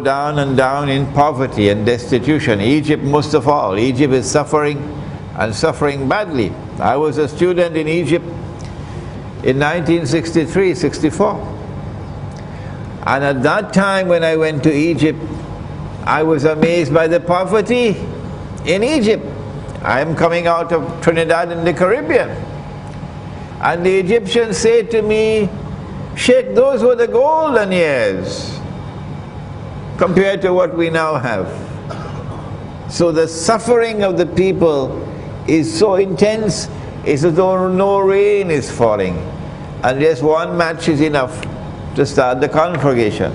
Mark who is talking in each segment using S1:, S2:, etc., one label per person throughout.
S1: down and down in poverty and destitution. Egypt most of all. Egypt is suffering and suffering badly. I was a student in Egypt in 1963-64. And at that time when I went to Egypt, I was amazed by the poverty in Egypt. I am coming out of Trinidad in the Caribbean. And the Egyptians say to me, "Sheikh, those were the golden years compared to what we now have." So the suffering of the people is so intense, it's as though no rain is falling, and just one match is enough to start the conflagration.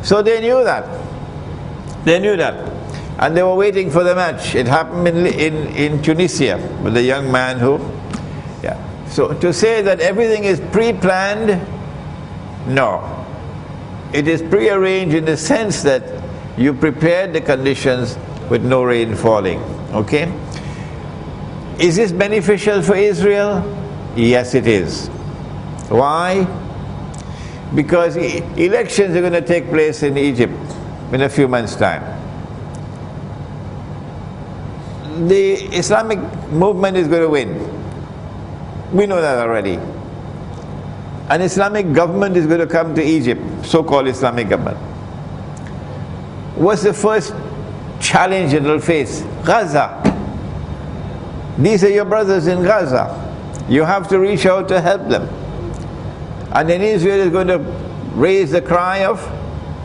S1: So they knew that. They knew that. And they were waiting for the match. It happened in Tunisia with a young man who, So to say that everything is pre-planned, no. It is pre-arranged in the sense that you prepared the conditions with no rain falling. Okay? Is this beneficial for Israel? Yes, it is. Why? Because elections are going to take place in Egypt in a few months' time. The Islamic movement is going to win. We know that already. An Islamic government is going to come to Egypt, so-called Islamic government. What's the first challenge it will face? Gaza. These are your brothers in Gaza. You have to reach out to help them. And then Israel is going to raise the cry of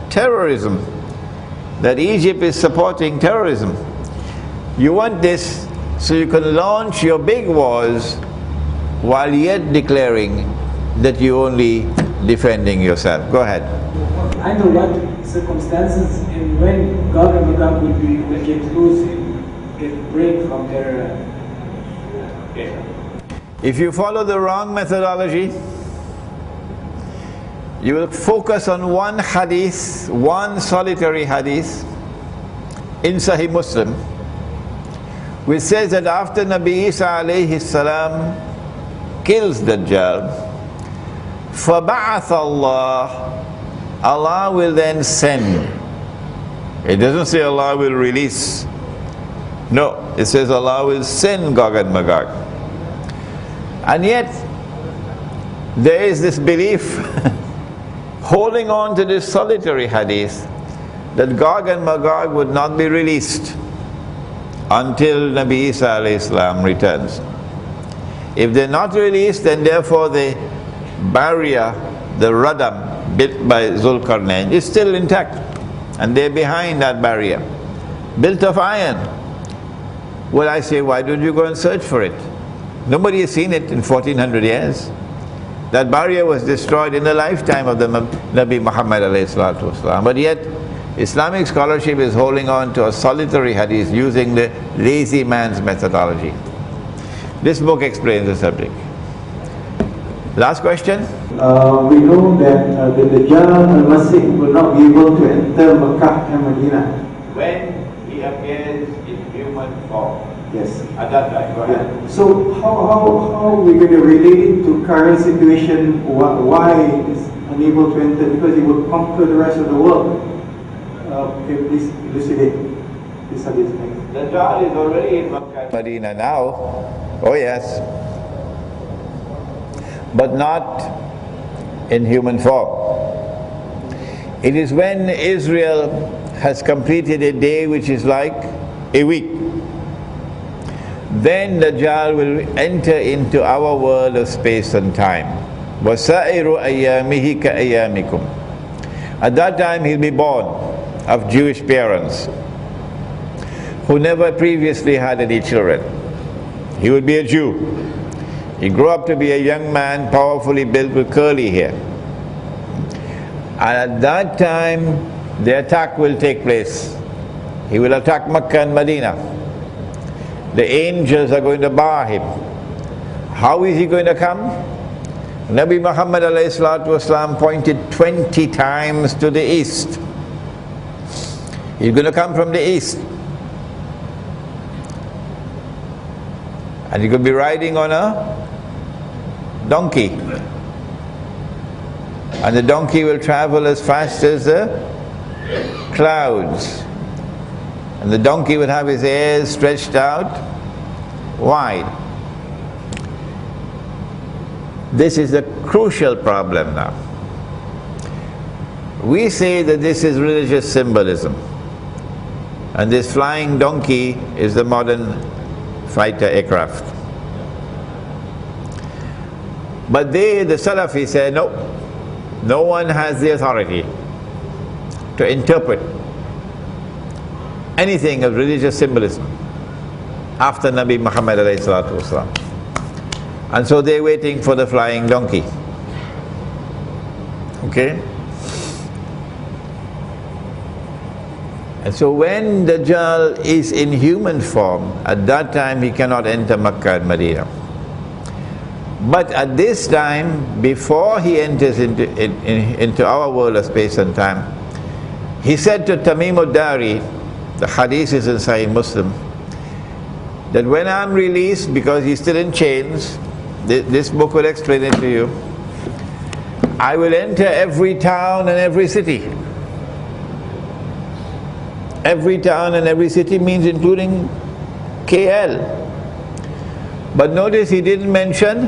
S1: terrorism, that Egypt is supporting terrorism. You want this so you can launch your big wars while yet declaring that you're only defending yourself. Go ahead.
S2: Under what circumstances and when Gog and Magog will get loose and get break from their...
S1: If you follow the wrong methodology, you will focus on one hadith, one solitary hadith in Sahih Muslim, which says that after Nabi Isa alayhi salam kills Dajjal, فَبَعَثَ اللَّهُ, Allah will then send. It doesn't say Allah will release. No, it says Allah will send Gog and Magog. And yet, there is this belief, holding on to this solitary hadith, that Gog and Magog would not be released until Nabi Isa alayhi salam returns. If they're not released, then therefore the barrier, the radam built by Zulkarnain is still intact, and they're behind that barrier, built of iron. Well, I say, why don't you go and search for it? Nobody has seen it in 1400 years. That barrier was destroyed in the lifetime of the Nabi Muhammad alayhi salatu wasalam. But yet, Islamic scholarship is holding on to a solitary hadith using the lazy man's methodology. This book explains the subject. Last question?
S2: We know that the Dajjal al-Masih will not be able to enter Makkah and Medina.
S1: When he appears in human form.
S2: Yes.
S1: At that time, go ahead.
S2: So how are we going to relate it to current situation? Why is unable to enter? Because he will conquer the rest of the world. Okay, please elucidate this hadith.
S1: Dajjal is already in Makkah and Medina now. Oh yes. But not in human form. It is when Israel has completed a day which is like a week, then Dajjal will enter into our world of space and time. وَسَائِرُ أَيَّامِهِ كَأَيَّامِكُمْ. At that time he'll be born of Jewish parents who never previously had any children. He would be a Jew. He grew up to be a young man, powerfully built with curly hair. And at that time, the attack will take place. He will attack Mecca and Medina. The angels are going to bar him. How is he going to come? Nabi Muhammad ﷺ pointed 20 times to the east. He's going to come from the east. And he could be riding on a donkey. And the donkey will travel as fast as the clouds, and the donkey would have his ears stretched out wide. This is the crucial problem now. We say that this is religious symbolism, and this flying donkey is the modern fighter aircraft. But they, the Salafi, say no, no one has the authority to interpret anything of religious symbolism after Nabi Muhammad alayhi salatu wasalam. And so they're waiting for the flying donkey. Okay? And so when Dajjal is in human form, at that time he cannot enter Makkah and Medina. But at this time, before he enters into our world of space and time, he said to Tamim al-Dari, the hadith is in Sahih Muslim, that when I'm released, because he's still in chains, this book will explain it to you, I will enter every town and every city. Every town and every city means including KL. But notice he didn't mention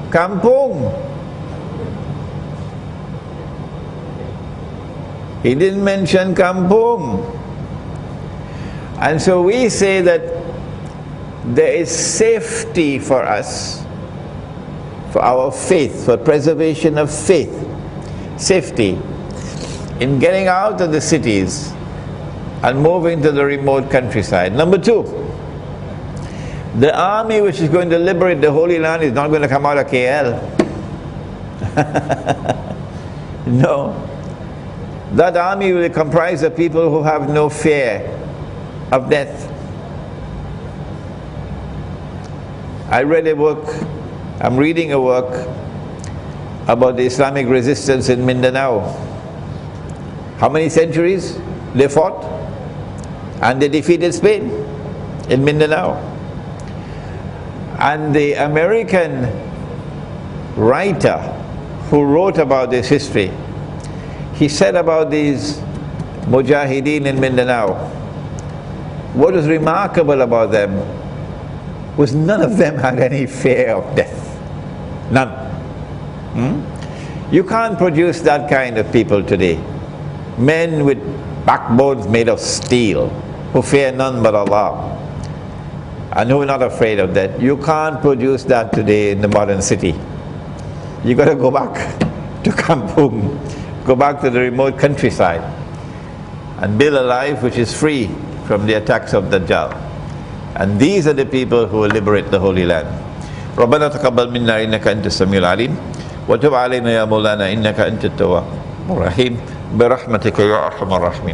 S1: Kampung. He didn't mention Kampung. And so we say that there is safety for us, for our faith, for preservation of faith, safety in getting out of the cities and moving to the remote countryside. Number two, the army which is going to liberate the Holy Land is not going to come out of KL. No. That army will comprise of people who have no fear of death. I read a work, I'm reading a work about the Islamic resistance in Mindanao. How many centuries they fought? And they defeated Spain in Mindanao. And the American writer who wrote about this history, he said about these Mujahideen in Mindanao, what was remarkable about them was none of them had any fear of death. None. You can't produce that kind of people today. Men with backbones made of steel, who fear none but Allah, and who are not afraid of death. You can't produce that today in the modern city. You got to go back to Kampung, go back to the remote countryside, and build a life which is free from the attacks of Dajjal. And these are the people who will liberate the Holy Land. ربنا تقبل منا إنك أنت السميع العليم وتب علينا يا مولانا إنك أنت التواب الرحيم برحمتك يا أرحم الراحمين.